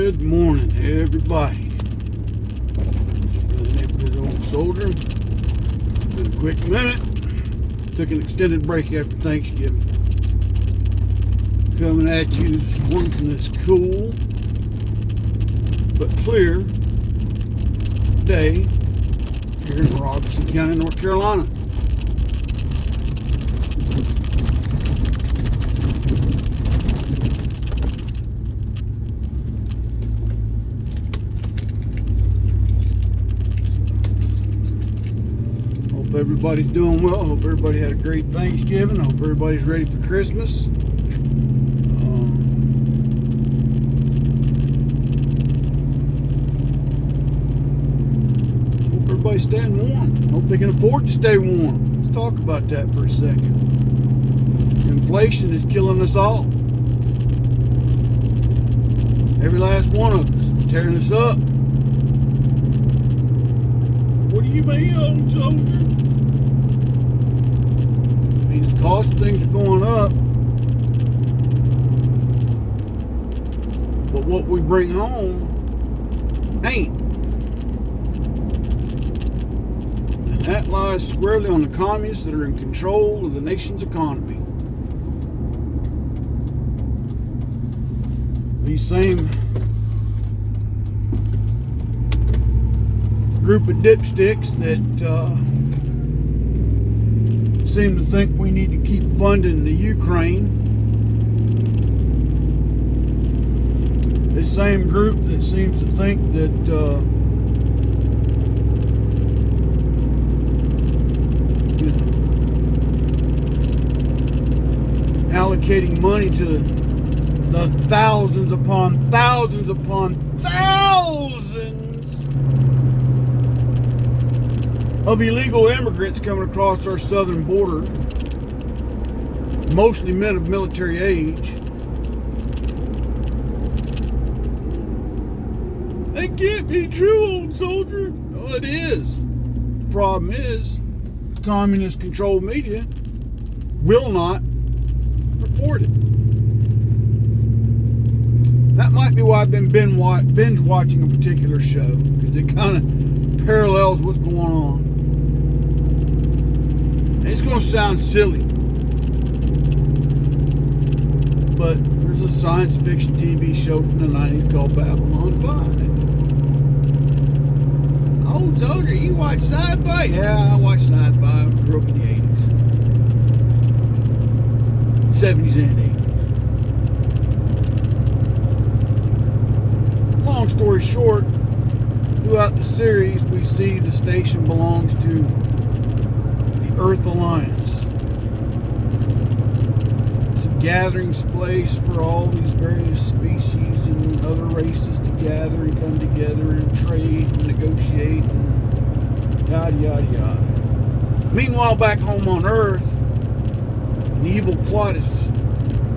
Good morning, everybody. The neighborhood old soldier. Been a quick minute. Took an extended break after Thanksgiving. Coming at you this morning from this cool but clear day here in Robeson County, North Carolina. Hope everybody's doing well. Hope everybody had a great Thanksgiving. Hope everybody's ready for Christmas. Hope everybody's staying warm. Hope they can afford to stay warm. Let's talk about that for a second. Inflation is killing us all. Every last one of us is tearing us up. What do you mean, old soldier? I mean, the cost of things are going up, but what we bring home ain't. And that lies squarely on the communists that are in control of the nation's economy. These same group of dipsticks that seem to think we need to keep funding the Ukraine. This same group that seems to think that allocating money to the thousands upon thousands upon thousands of illegal immigrants coming across our southern border, mostly men of military age. That can't be true, old soldier. No, it is. The problem is, communist-controlled media will not report it. That might be why I've been binge watching a particular show, because it kind of parallels what's going on. It's going to sound silly, but there's a science fiction TV show from the 90s called Babylon 5. Old soldier, you watch sci-fi? Yeah, I watch sci-fi. I grew up in the 80s, 70s and 80s. Long story short, throughout the series, we see the station belongs to Earth Alliance. It's a gathering place for all these various species and other races to gather and come together and trade and negotiate and yada yada yada. Meanwhile, back home on Earth, an evil plot is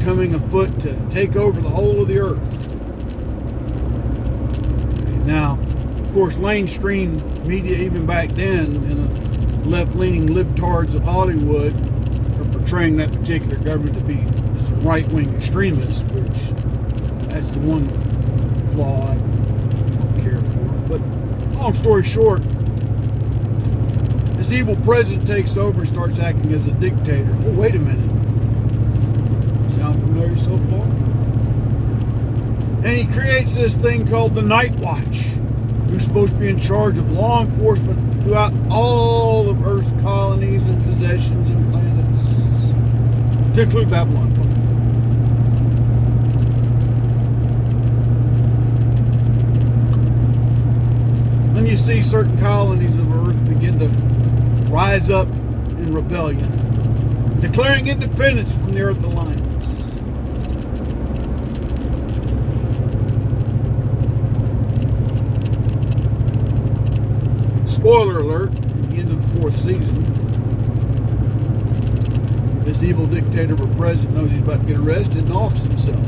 coming afoot to take over the whole of the Earth. Now, of course, mainstream media even back then, in a left-leaning libtards of Hollywood, are portraying that particular government to be some right-wing extremists, which that's the one flaw I don't care for. But long story short, this evil president takes over and starts acting as a dictator. Oh, wait a minute. Sound familiar so far? And he creates this thing called the Night Watch, who's supposed to be in charge of law enforcement throughout all of Earth's colonies and possessions and planets, to include Babylon. Then you see certain colonies of Earth begin to rise up in rebellion, declaring independence from the Earth Alliance. Spoiler alert, at the end of the 4th season, this evil dictator or president knows he's about to get arrested and offs himself.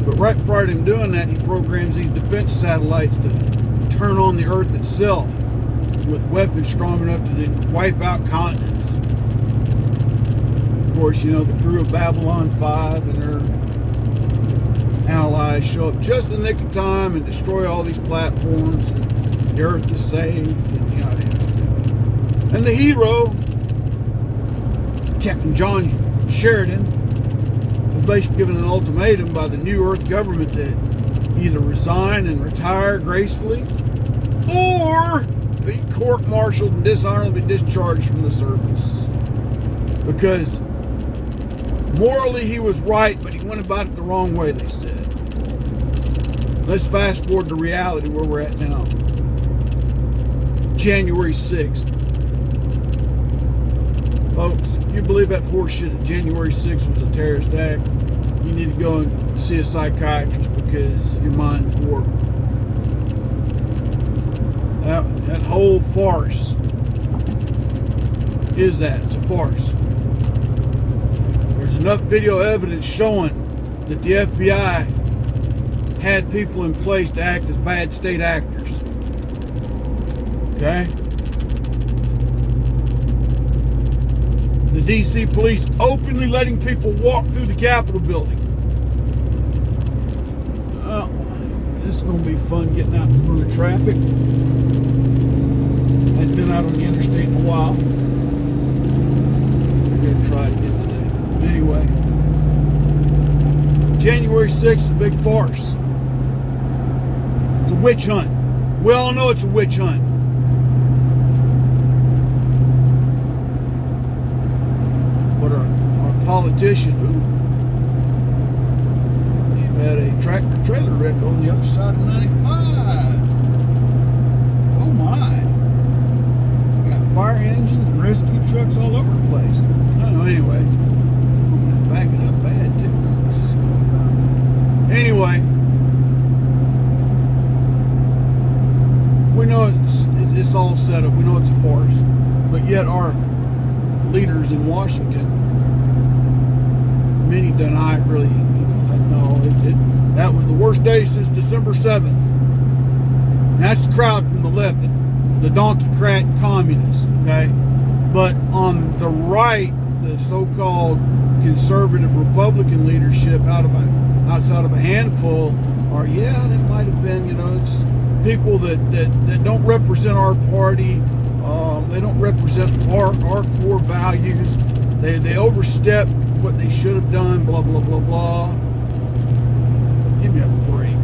But right prior to him doing that, he programs these defense satellites to turn on the Earth itself with weapons strong enough to wipe out continents. Of course, you know, the crew of Babylon 5 and their allies guys show up just in the nick of time and destroy all these platforms, and the earth is saved, and yada, yada, yada. And the hero, Captain John Sheridan, was basically given an ultimatum by the New Earth government that either resign and retire gracefully or be court-martialed and dishonorably discharged from the service. Because morally he was right, but he went about it the wrong way, they said. Let's fast forward to reality where we're at now. January 6th. Folks, if you believe that horse shit that January 6th was a terrorist act, you need to go and see a psychiatrist because your mind's warped. That whole farce is that. It's a farce. There's enough video evidence showing that the FBI had people in place to act as bad state actors. Okay? The DC police openly letting people walk through the Capitol building. This is going to be fun getting out in front of traffic. I've been out on the interstate in a while. I'm going to try it again today. Anyway, January 6th is a big farce. It's a witch hunt. We all know it's a witch hunt. But our politicians, they've had a tractor trailer wreck on the other side of 95. Oh my. We got fire engines and rescue trucks all over the place. I don't know, anyway. Backing up bad too. Anyway, we know it's all set up. We know it's a farce. But yet our leaders in Washington, many deny it really. That was the worst day since December 7th. And that's the crowd from the left, the donkey-crat communists, okay? But on the right, the so-called conservative Republican leadership outside of a handful are, yeah, that might have been, it's people that don't represent our party. They don't represent our core values. They overstep what they should have done, blah, blah, blah, blah. Give me a break.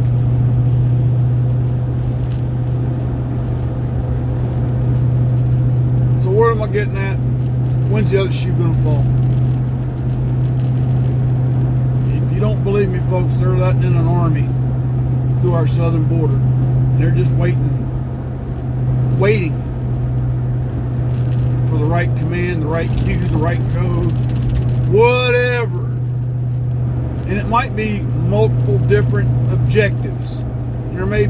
So where am I getting at? When's the other shoe going to fall? If you don't believe me, folks, they're letting in an army through our southern border. And they're just waiting for the right command, the right cue, the right code, whatever. And it might be multiple different objectives. There may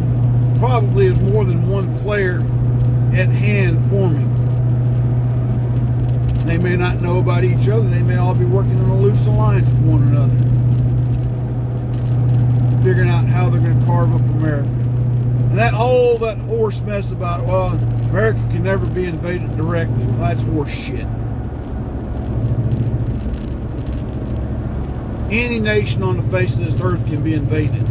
probably is more than one player at hand forming. They may not know about each other. They may all be working in a loose alliance with one another, figuring out how they're going to carve up America. And that horse mess about, well, America can never be invaded directly. Well, that's horse shit. Any nation on the face of this earth can be invaded.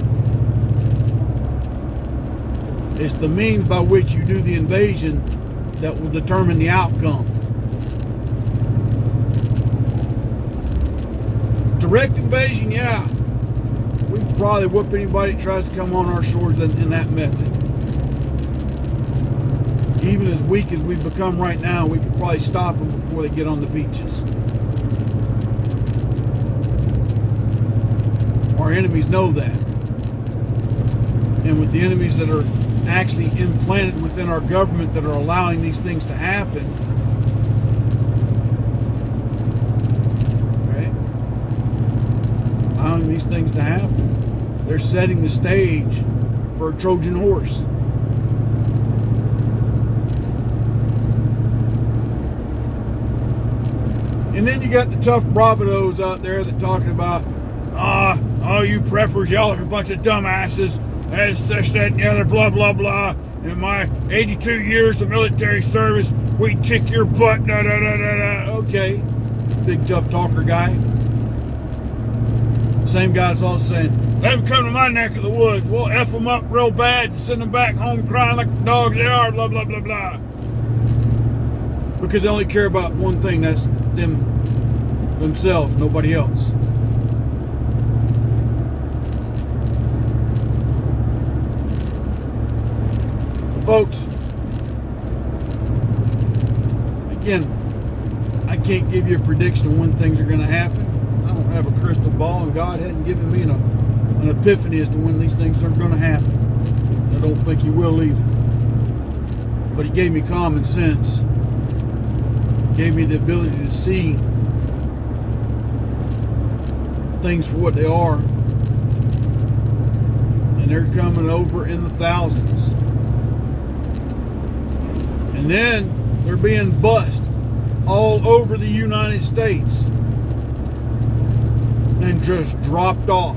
It's the means by which you do the invasion that will determine the outcome. Direct invasion, yeah. We can probably whoop anybody that tries to come on our shores in that method. Even as weak as we've become right now, we could probably stop them before they get on the beaches. Our enemies know that. And with the enemies that are actually implanted within our government that are allowing these things to happen, right? Allowing these things to happen, they're setting the stage for a Trojan horse. And then you got the tough bravados out there that talking about, oh, you preppers, y'all are a bunch of dumbasses. That's this, that, and the other, blah, blah, blah. In my 82 years of military service, we kick your butt, da, da, da, da, da. Okay, big tough talker guy. Same guy's also saying, let them come to my neck of the woods. We'll F them up real bad and send them back home crying like the dogs they are, blah, blah, blah, blah. Because they only care about one thing, that's themselves, nobody else. So folks, again, I can't give you a prediction of when things are going to happen. I don't have a crystal ball, and God hadn't given me an epiphany as to when these things are going to happen. I don't think He will either. But He gave me common sense. Gave me the ability to see things for what they are. And they're coming over in the thousands. And then they're being bussed all over the United States and just dropped off.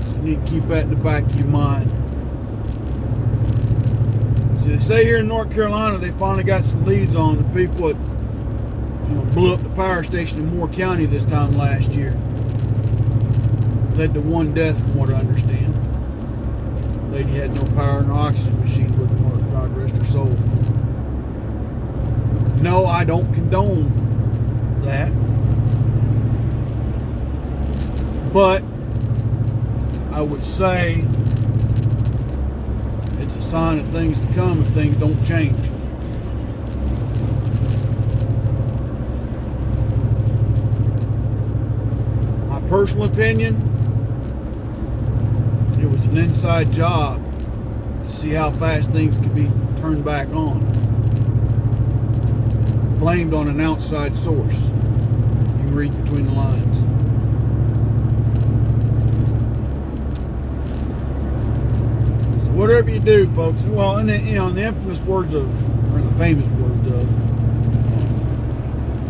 So you need to keep that in the back of your mind. See, they say here in North Carolina they finally got some leads on the people that blew up the power station in Moore County this time last year. Led to one death from what I understand. The lady had no power and her oxygen machine wouldn't work. God rest her soul. No, I don't condone that. But I would say it's a sign of things to come if things don't change. My personal opinion, it was an inside job to see how fast things could be turned back on. Blamed on an outside source. You can read between the lines. So whatever you do, folks, well, in the infamous words of, or in the famous words of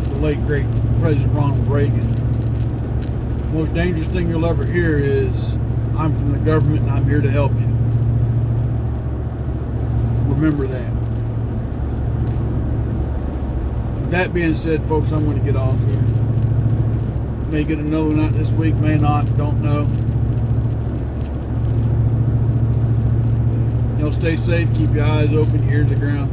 the late great President Ronald Reagan, the most dangerous thing you'll ever hear is, I'm from the government and I'm here to help you. Remember that. With that being said, folks, I'm going to get off here. May get another one out this week, may not, don't know. Y'all stay safe, keep your eyes open, your ears to the ground.